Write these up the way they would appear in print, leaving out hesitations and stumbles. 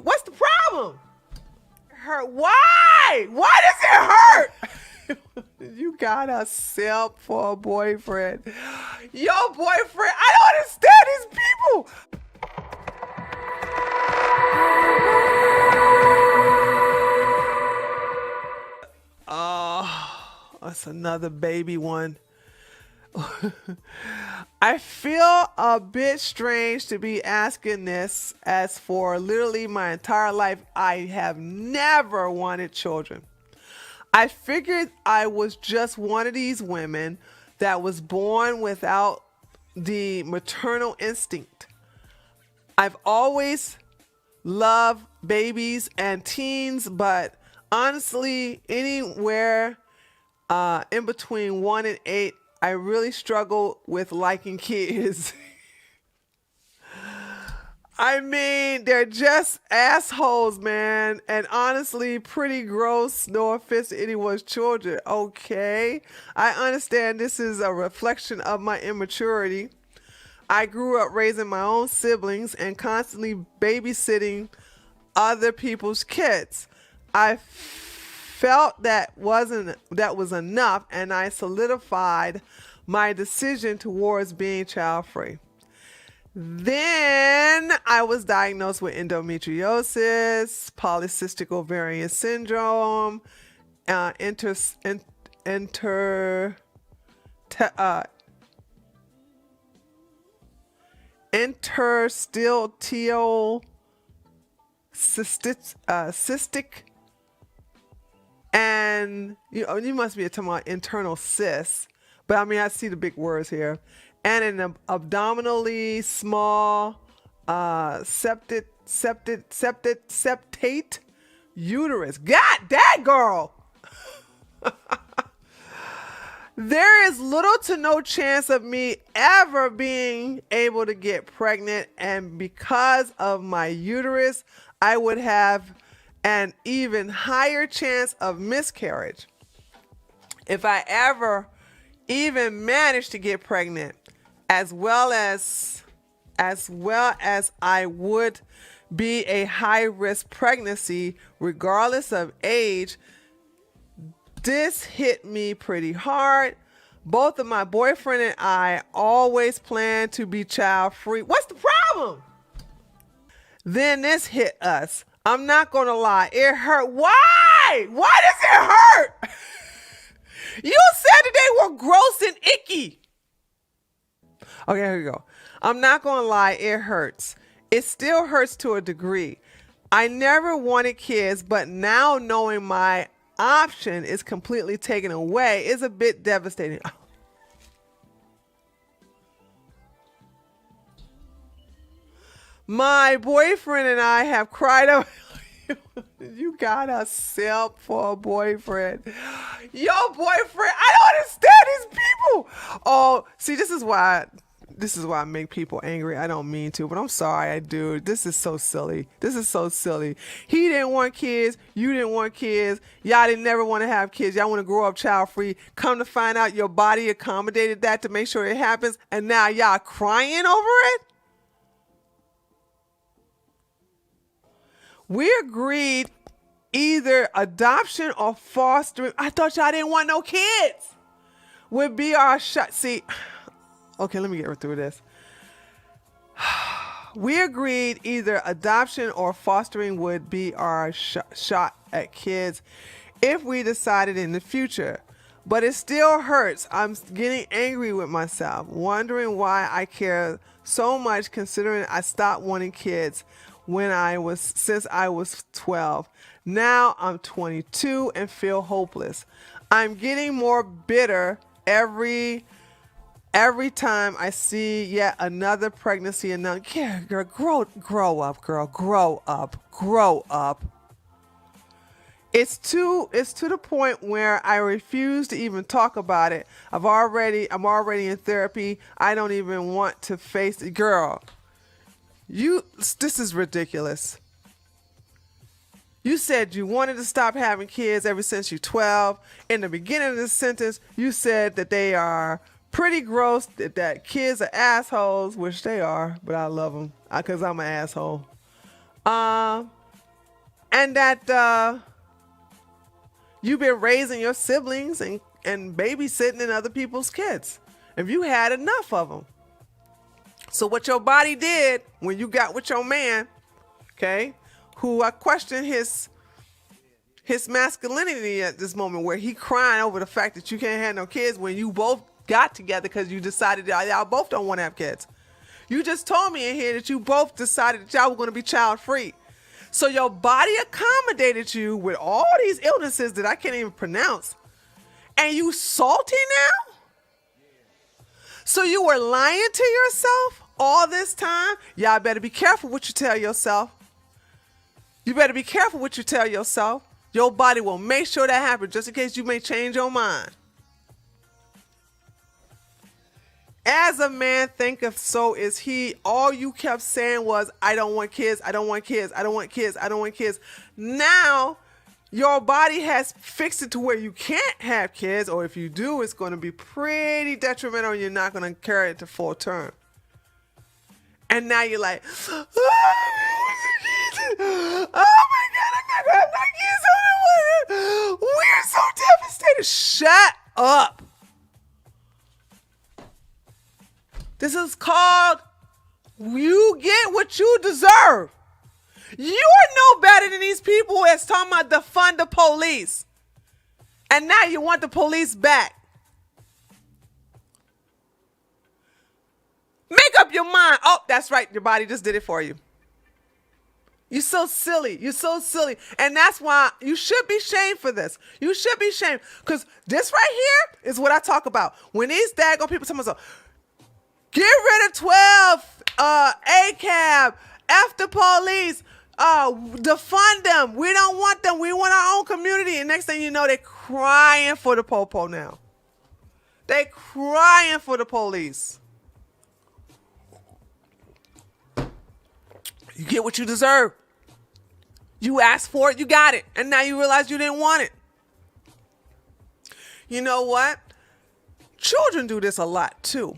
What's the problem? Hurt? Why? Why does it hurt? You got a simp for a boyfriend. Your boyfriend, I don't understand these people. Oh, that's another baby one. I feel a bit strange to be asking this, as for literally my entire life, I have never wanted children. I figured I was just one of these women that was born without the maternal instinct. I've always loved babies and teens, but honestly, anywhere in between 1 and 8, I really struggle with liking kids. I mean, they're just assholes, man. And honestly, pretty gross. No offense to anyone's children. Okay. I understand this is a reflection of my immaturity. I grew up raising my own siblings and constantly babysitting other people's kids. I felt that was enough, and I solidified my decision towards being child free. Then I was diagnosed with endometriosis, polycystic ovarian syndrome, inter, inter, interstitial cystic, and you must be talking about internal cysts, but I mean I see the big words here, and an abdominally small septate uterus. God, that girl. There is little to no chance of me ever being able to get pregnant, and because of my uterus, I would have an even higher chance of miscarriage if I ever even managed to get pregnant, as well as I would be a high risk pregnancy regardless of age. This hit me pretty hard. Both of my boyfriend and I always planned to be child free. What's the problem? Then this hit us. I'm not gonna lie, it hurt. Why? Why does it hurt? You said that they were gross and icky. Okay, here we go. I'm not gonna lie, it hurts. It still hurts to a degree. I never wanted kids, but now knowing my option is completely taken away is a bit devastating. My boyfriend and I have cried over. You got a simp for a boyfriend. Your boyfriend, I don't understand these people. Oh, see, this is why I make people angry. I don't mean to, but I'm sorry, I do. This is so silly. This is so silly. He didn't want kids. You didn't want kids. Y'all didn't never want to have kids. Y'all want to grow up child free. Come to find out your body accommodated that to make sure it happens, and now y'all crying over it? We agreed either adoption or fostering. I thought y'all didn't want no kids. Would be our shot. See, okay, let me get through this. We agreed either adoption or fostering would be our shot at kids if we decided in the future. But it still hurts. I'm getting angry with myself, wondering why I care so much, considering I stopped wanting kids since I was 12. Now I'm 22 and feel hopeless. I'm getting more bitter every time I see yet another pregnancy. Yeah, girl, grow up, girl, grow up. It's to the point where I refuse to even talk about it. I'm already in therapy. I don't even want to face it. Girl, this is ridiculous. You said you wanted to stop having kids ever since you're 12. In the beginning of this sentence, you said that they are pretty gross, that kids are assholes, which they are, but I love them because I'm an asshole. and that you've been raising your siblings and babysitting in other people's kids. If you had enough of them. So what your body did when you got with your man, okay, who I question his masculinity at this moment, where he crying over the fact that you can't have no kids when you both got together because you decided that y'all both don't want to have kids. You just told me in here that you both decided that y'all were going to be child free. So your body accommodated you with all these illnesses that I can't even pronounce. And you salty now? So you were lying to yourself all this time? Y'all better be careful what you tell yourself. You better be careful what you tell yourself. Your body will make sure that happens just in case you may change your mind. As a man thinketh, so is he. All you kept saying was, I don't want kids, I don't want kids, I don't want kids, I don't want kids. Now, your body has fixed it to where you can't have kids, or if you do, it's going to be pretty detrimental and you're not going to carry it to full term. And now you're like, oh my God, I'm not going to have no kids. We're so devastated. Shut up. This is called you get what you deserve. You are no better than these people that's talking about defund the police. And now you want the police back. Make up your mind. Oh, that's right. Your body just did it for you. You're so silly. You're so silly. And that's why you should be shamed for this. You should be shamed. Because this right here is what I talk about. When these daggone people tell me so, get rid of 12, ACAB, F the police, defund them. We don't want them. We want our own community. And next thing you know, they're crying for the popo now. They crying for the police. You get what you deserve. You asked for it, you got it. And now you realize you didn't want it. You know what? Children do this a lot too.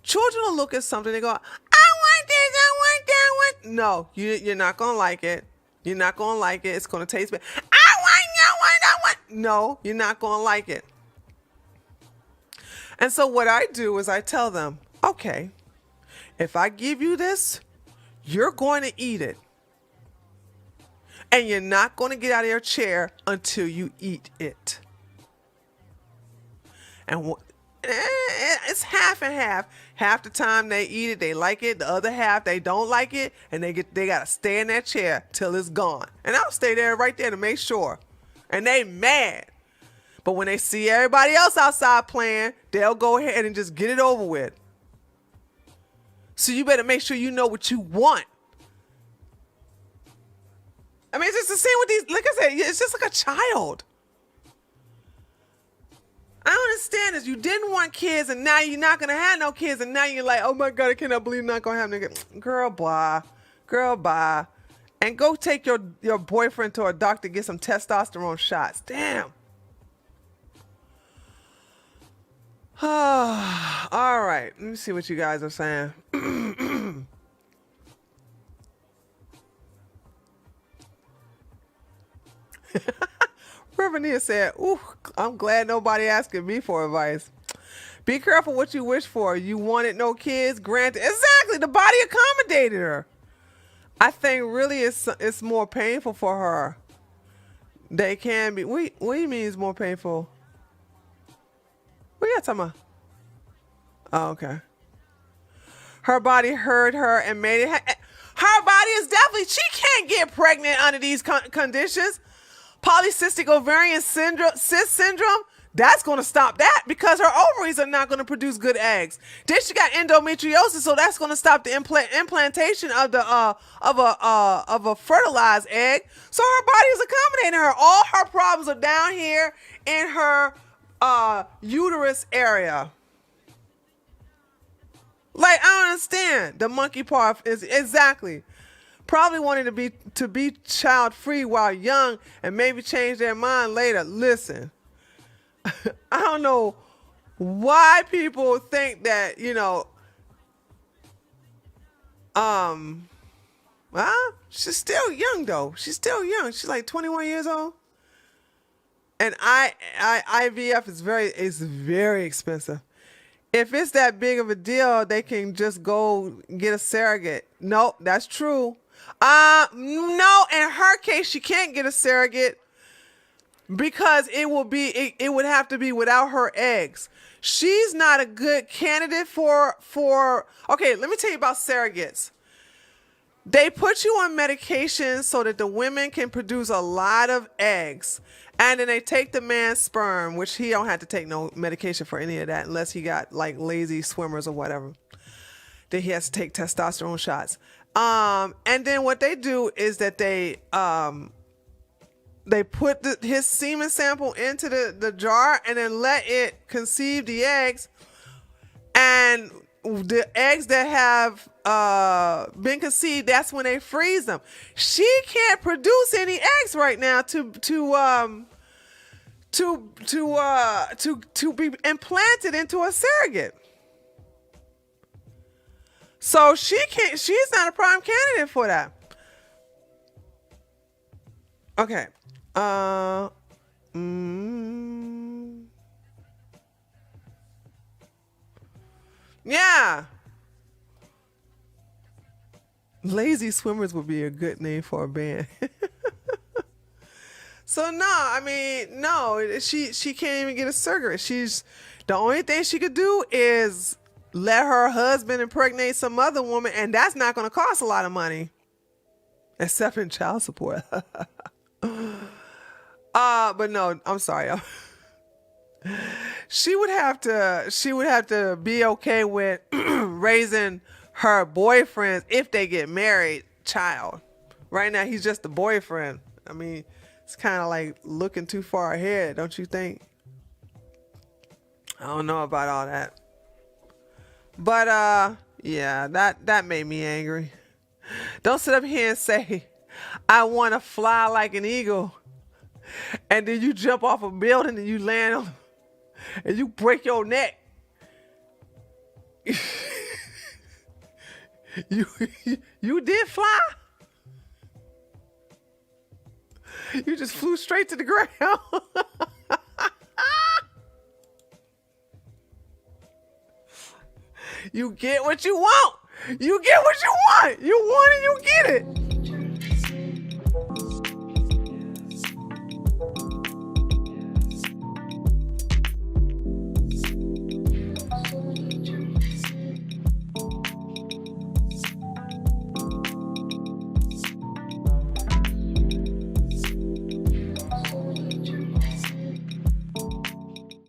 Children will look at something, they go, I want this, I want that, I want. No, you're not going to like it. You're not going to like it. It's going to taste bad. I want. No, you're not going to like it. And so what I do is I tell them, okay, if I give you this, you're going to eat it. And you're not going to get out of your chair until you eat it. And it's half and half. Half the time they eat it, they like it. The other half, they don't like it. And they got to stay in that chair till it's gone. And I'll stay there right there to make sure. And they mad. But when they see everybody else outside playing, they'll go ahead and just get it over with. So you better make sure you know what you want. I mean, it's just the same with these, like I said, it's just like a child. I don't understand this. You didn't want kids and now you're not going to have no kids and now you're like, oh my God, I cannot believe I'm not going to have no kids. Girl, blah. Girl, bye. And go take your boyfriend to a doctor, get some testosterone shots. Damn. All right. Let me see what you guys are saying. Reverend Nia said, ooh, I'm glad nobody asking me for advice. Be careful what you wish for. You wanted no kids, granted. Exactly. The body accommodated her. I think really it's more painful for her. They can be. What do you mean it's more painful? What are you talking about? Oh, okay. Her body heard her and made it. Her body is definitely, she can't get pregnant under these conditions. Polycystic ovarian syndrome, cyst syndrome, that's going to stop that because her ovaries are not going to produce good eggs. Then she got endometriosis, so that's going to stop the implantation of the of a fertilized egg. So her body is accommodating her. All her problems are down here in her uterus area. Like, I don't understand. The monkey part is exactly. Probably wanted to be child free while young and maybe change their mind later. Listen, I don't know why people think that, Well, she's still young though. She's still young. She's like 21 years old. And IVF is very expensive. If it's that big of a deal, they can just go get a surrogate. No, that's true. No, in her case, she can't get a surrogate because it would have to be without her eggs. She's not a good candidate for. Okay, let me tell you about surrogates. They put you on medication so that the women can produce a lot of eggs. And then they take the man's sperm, which he don't have to take no medication for any of that unless he got like lazy swimmers or whatever. Then he has to take testosterone shots. And then what they do is that they put his semen sample into the jar and then let it conceive the eggs. And the eggs that have been conceived, that's when they freeze them. She can't produce any eggs right now to be implanted into a surrogate. So she's not a prime candidate for that. Okay. Yeah. Lazy Swimmers would be a good name for a band. So no, she can't even get a surrogate. The only thing she could do is let her husband impregnate some other woman, and that's not going to cost a lot of money, except in child support. But no, I'm sorry. She would have to be okay with raising her boyfriend, if they get married, child. Right now he's just a boyfriend. I mean, it's kind of like looking too far ahead, don't you think? I don't know about all that. But yeah, that made me angry. Don't sit up here and say, I want to fly like an eagle, and then you jump off a building and you land on and you break your neck. You did fly? You just flew straight to the ground. You get what you want. You get what you want. You want it, you get it.